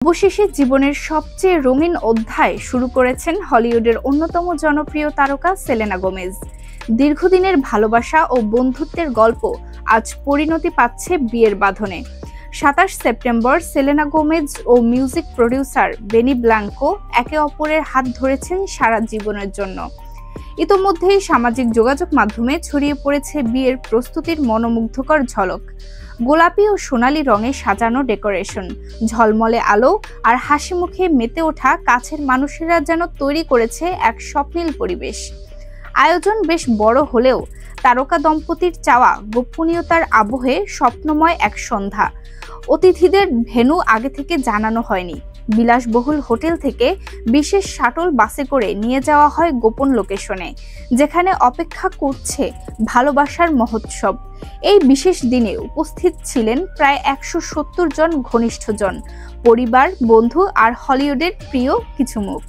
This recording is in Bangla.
অবশেষে জীবনের সবচেয়ে রঙিন অধ্যায় শুরু করেছেন হলিউডের অন্যতম জনপ্রিয় তারকা সেলেনা গোমেজ। দীর্ঘদিনের ভালোবাসা ও বন্ধুত্বের গল্প আজ পরিণতি পাচ্ছে বিয়ের বাঁধনে। ২৭ সেপ্টেম্বর সেলেনা গোমেজ ও মিউজিক প্রডিউসার বেনি ব্লাঙ্কো একে অপরের হাত ধরেছেন সারা জীবনের জন্য। ইতোমধ্যেই সামাজিক যোগাযোগ মাধ্যমে ছড়িয়ে পড়েছে বিয়ের প্রস্তুতির মনোমুগ্ধকর ঝলক। গোলাপি ও সোনালী রঙে সাজানো ডেকোরেশন, ঝলমলে আলো আর হাসি মুখে মেতে ওঠা কাছের মানুষেরা যেন তৈরি করেছে এক স্বপ্নীল পরিবেশ। আয়োজন বেশ বড় হলেও তারকা দম্পতির চাওয়া গোপনীয়তার আবহে স্বপ্নময় এক সন্ধ্যা। অতিথিদের ভেন্যু আগে থেকে জানানো হয়নি। বিলাসবহুল হোটেল থেকে বিশেষ শাটল বাসে করে নিয়ে যাওয়া হয় গোপন লোকেশনে, যেখানে অপেক্ষা করছে ভালোবাসার মহোৎসব। এই বিশেষ দিনে উপস্থিত ছিলেন প্রায় ১৭০ জন ঘনিষ্ঠজন, পরিবার, বন্ধু আর হলিউডের প্রিয় কিছু মুখ।